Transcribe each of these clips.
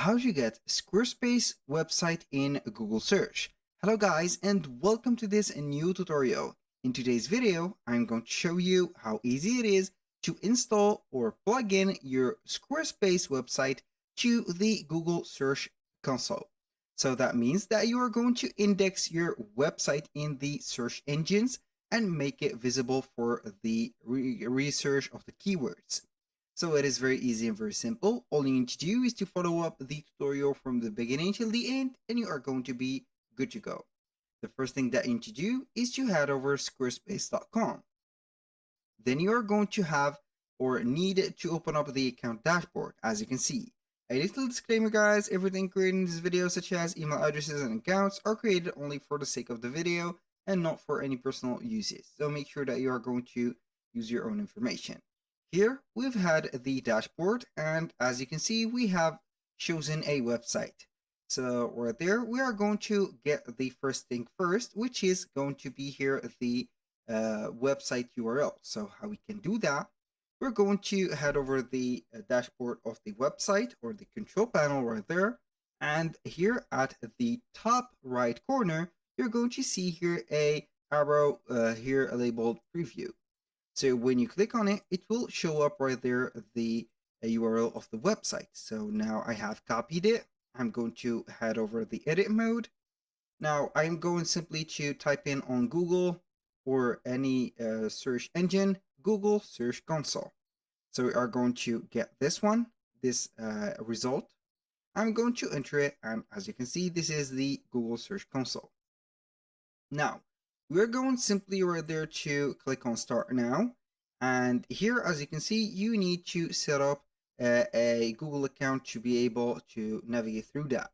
how you get Squarespace website in Google search. Hello guys and welcome to this new tutorial. In today's video, I'm going to show you how easy it is to install or plug in your Squarespace website to the Google search console. So that means that you are going to index your website in the search engines and make it visible for the research of the keywords. So it is very easy and very simple. All you need to do is to follow up the tutorial from the beginning till the end and you are going to be good to go. The first thing that you need to do is to head over squarespace.com. Then you are going to have or need to open up the account dashboard. As you can see, a little disclaimer guys, everything created in this video such as email addresses and accounts are created only for the sake of the video and not for any personal uses. So make sure that you are going to use your own information. Here we've had the dashboard and as you can see we have chosen a website. So right there we are going to get the first thing first, which is going to be here the website URL. So how we can do that, we're going to head over the dashboard of the website or the control panel right there, and here at the top right corner you're going to see here a arrow here labeled preview. So when you click on it, it will show up right there the URL of the website. So now I have copied it. I'm going to head over the edit mode. Now I'm going simply to type in on Google or any search engine, Google Search Console. So we are going to get this one, this result. I'm going to enter it, and as you can see, this is the Google Search Console. Now, we're going simply right there to click on Start Now. And here, as you can see, you need to set up a Google account to be able to navigate through that.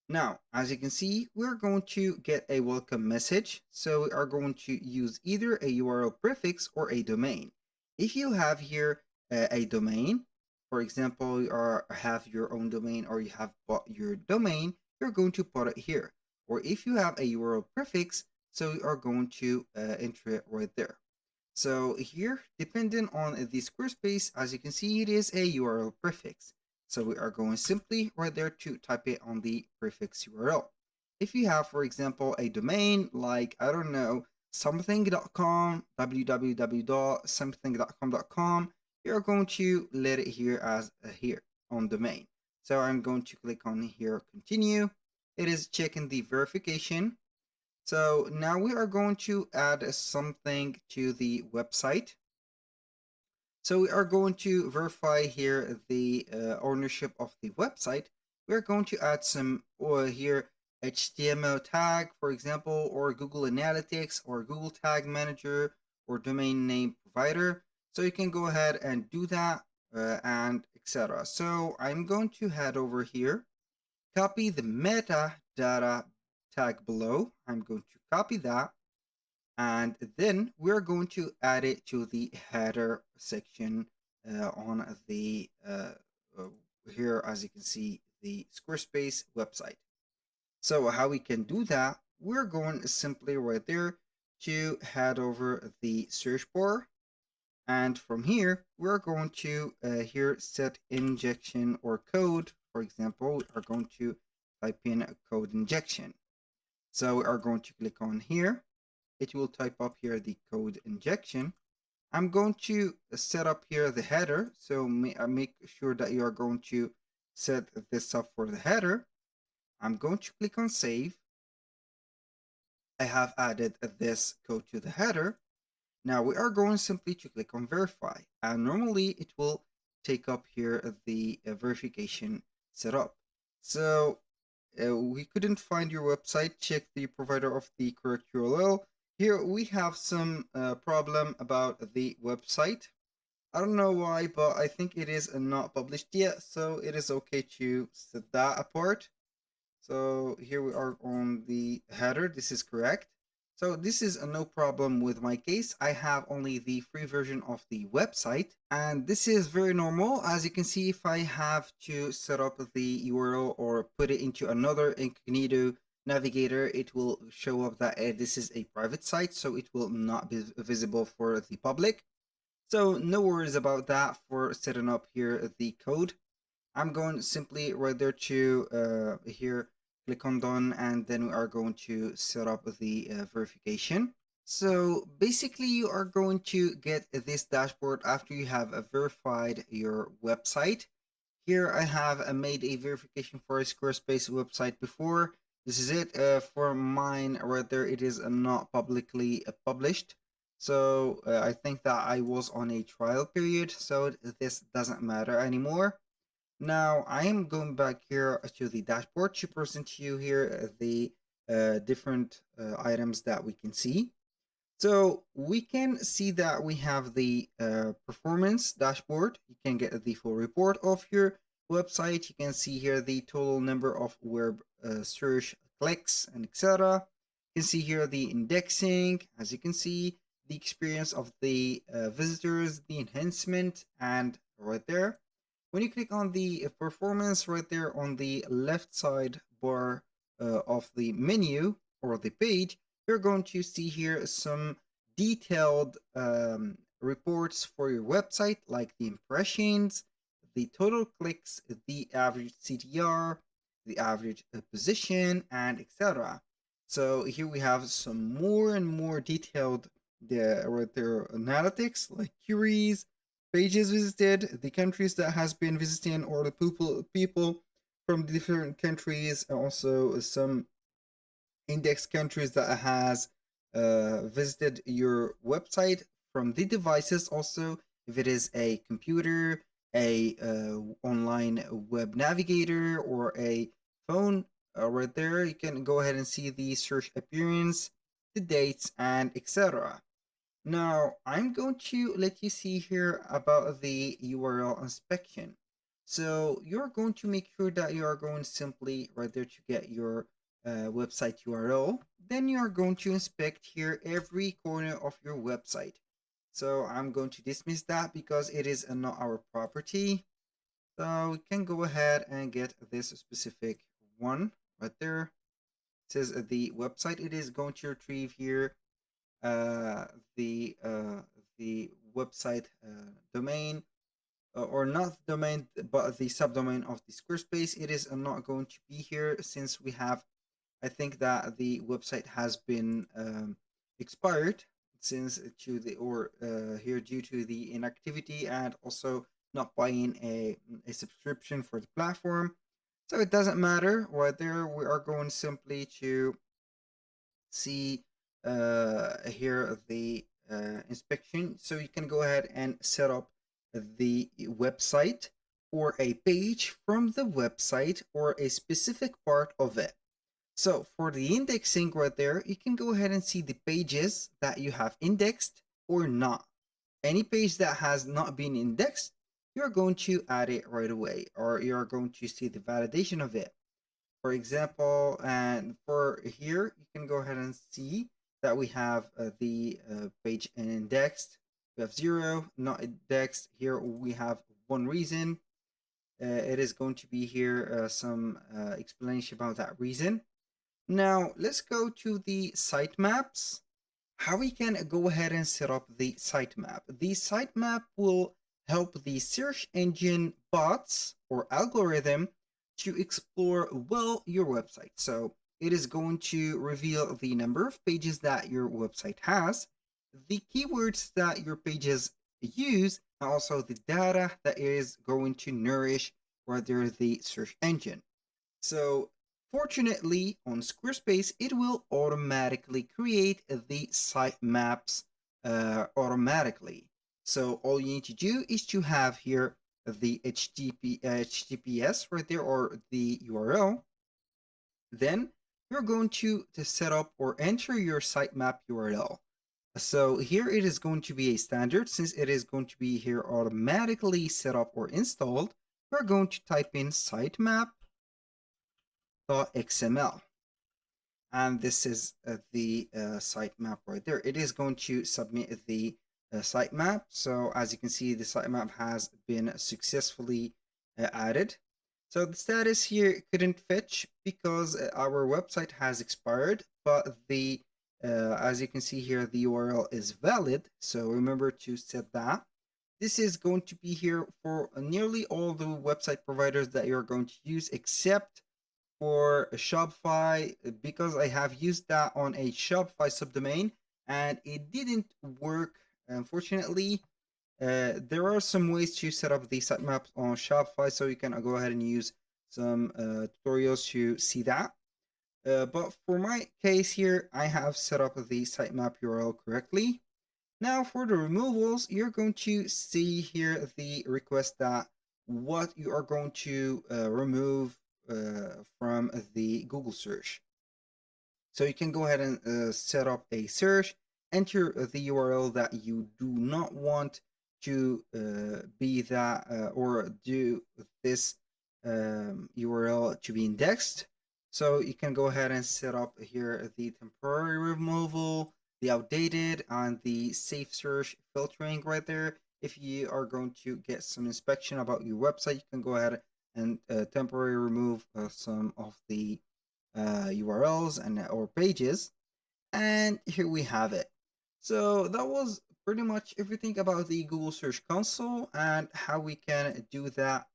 Now, as you can see, we're going to get a welcome message. So we are going to use either a URL prefix or a domain. If you have here a domain, for example, you have your own domain or you have bought your domain, you're going to put it here. Or if you have a URL prefix, so you are going to enter it right there. So here, depending on the Squarespace, as you can see, it is a URL prefix. So we are going simply right there to type it on the prefix URL. If you have, for example, a domain like, I don't know, something.com, www.something.com.com, you're going to let it here as here on domain. So I'm going to click on here, continue. It is checking the verification. So now we are going to add something to the website. So we are going to verify here the ownership of the website. We're going to add some here HTML tag, for example, or Google Analytics or Google Tag Manager or domain name provider. So you can go ahead and do that and etc. So I'm going to head over here, copy the metadata tag below. I'm going to copy that. And then we're going to add it to the header section on the here, as you can see, the Squarespace website. So how we can do that, we're going simply right there to head over the search bar. And from here, we're going to here set injection or code. For example, we are going to type in a code injection. So we are going to click on here. It will type up here the code injection. I'm going to set up here the header. So make sure that you are going to set this up for the header. I'm going to click on save. I have added this code to the header. Now we are going simply to click on verify, and normally it will take up here the verification setup. So we couldn't find your website. Check the provider of the correct URL. Here we have some problem about the website. I don't know why, but I think it is not published yet, so it is okay to set that apart. So here we are on the header. This is correct. So this is no problem with my case. I have only the free version of the website, and this is very normal. As you can see, if I have to set up the URL or put it into another incognito navigator, it will show up that this is a private site, so it will not be visible for the public. So no worries about that for setting up here the code. I'm going simply right there to here, click on done, and then we are going to set up the verification. So basically, you are going to get this dashboard after you have verified your website. Here I have made a verification for a Squarespace website before. This is it. For mine right there, it is not publicly published. So I think that I was on a trial period, so this doesn't matter anymore. Now I am going back here to the dashboard to present to you here the different items that we can see. So we can see that we have the performance dashboard. You can get the full report of your website. You can see here the total number of web search clicks and etc. You can see here the indexing, as you can see, the experience of the visitors, the enhancement, and right there. When you click on the performance right there on the left side bar of the menu or the page, you're going to see here some detailed reports for your website, like the impressions, the total clicks, the average CTR, the average position, and etc. So here we have some more and more detailed right there analytics, like queries, pages visited, the countries that has been visiting, or the people from different countries, and also some index countries that has visited your website from the devices. Also, if it is a computer, a online web navigator, or a phone, right there you can go ahead and see the search appearance, the dates, and etc. Now, I'm going to let you see here about the URL inspection. So you're going to make sure that you are going simply right there to get your website URL. Then you are going to inspect here every corner of your website. So I'm going to dismiss that because it is not our property. So we can go ahead and get this specific one right there. It says the website it is going to retrieve here uh, the uh, the website domain, or not domain but the subdomain of the Squarespace. It is not going to be here since we have, I think that the website has been expired since to the or here due to the inactivity and also not buying a subscription for the platform. So it doesn't matter right there. We are going simply to see here the inspection. So you can go ahead and set up the website or a page from the website or a specific part of it. So for the indexing right there, you can go ahead and see the pages that you have indexed or not. Any page that has not been indexed, you're going to add it right away, or you're going to see the validation of it. For example, and for here, you can go ahead and see that we have the page indexed. We have 0, not indexed. Here we have one reason. It is going to be here some explanation about that reason. Now, let's go to the sitemaps. How we can go ahead and set up the sitemap. The sitemap will help the search engine bots or algorithm to explore well your website. So it is going to reveal the number of pages that your website has, the keywords that your pages use, and also the data that is going to nourish rather the search engine. So fortunately on Squarespace, it will automatically create the sitemaps automatically. So all you need to do is to have here the HTTPS right there, or the URL. Then you're going to set up or enter your sitemap URL. So here it is going to be a standard. Since it is going to be here automatically set up or installed, we're going to type in sitemap.xml. And this is the sitemap right there. It is going to submit the sitemap. So as you can see, the sitemap has been successfully added. So the status here couldn't fetch because our website has expired, but the as you can see here, the URL is valid. So remember to set that. This is going to be here for nearly all the website providers that you're going to use, except for Shopify, because I have used that on a Shopify subdomain and it didn't work, unfortunately. There are some ways to set up the sitemaps on Shopify, so you can go ahead and use some tutorials to see that. But for my case here, I have set up the sitemap URL correctly. Now for the removals, you're going to see here the request that what you are going to remove from the Google search. So you can go ahead and set up a search, enter the URL that you do not want to be that or do this URL to be indexed. So you can go ahead and set up here the temporary removal, the outdated, and the safe search filtering right there. If you are going to get some inspection about your website, you can go ahead and temporarily remove some of the URLs and or pages. And here we have it. So that was pretty much everything about the Google Search Console and how we can do that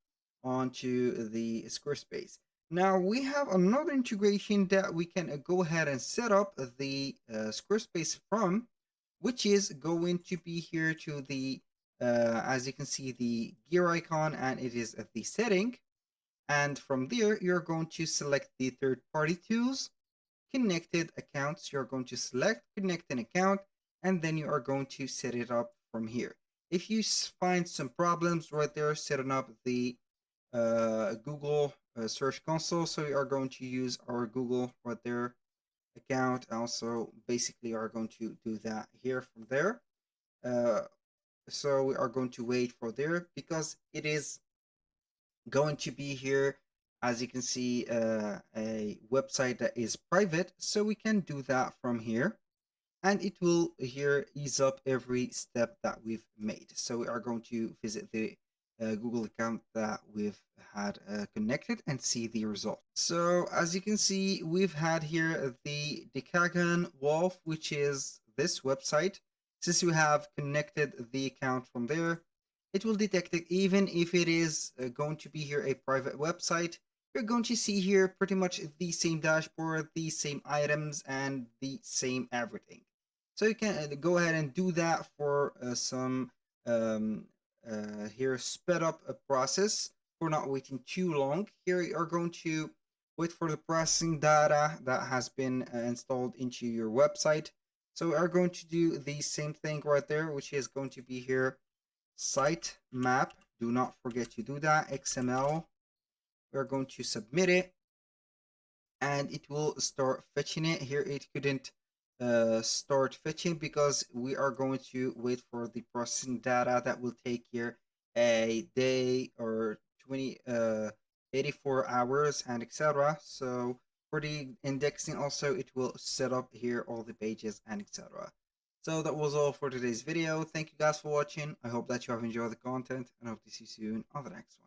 onto the Squarespace. Now we have another integration that we can go ahead and set up the Squarespace from, which is going to be here to the, as you can see, the gear icon, and it is at the setting. And from there, you're going to select the third-party tools, connected accounts. You're going to select connect an account, and then you are going to set it up from here. If you find some problems right there setting up the Google Search Console, so you are going to use our Google right there account. Also, basically, are going to do that here from there. So we are going to wait for there because it is going to be here, as you can see, a website that is private, so we can do that from here, and it will here ease up every step that we've made. So we are going to visit the Google account that we've had connected and see the result. So as you can see, we've had here the Decagon Wolf, which is this website. Since you have connected the account from there, it will detect it even if it is going to be here a private website. You're going to see here pretty much the same dashboard, the same items, and the same everything. So you can go ahead and do that for some here sped up a process for not waiting too long. Here you are going to wait for the processing data that has been installed into your website. So we are going to do the same thing right there, which is going to be here site map. Do not forget to do that. XML. We're going to submit it, and it will start fetching it. Here it couldn't start fetching because we are going to wait for the processing data that will take here a day or 84 hours and etc. So for the indexing also, it will set up here all the pages and etc. So that was all for today's video. Thank you guys for watching. I hope that you have enjoyed the content, and I hope to see you soon on the next one.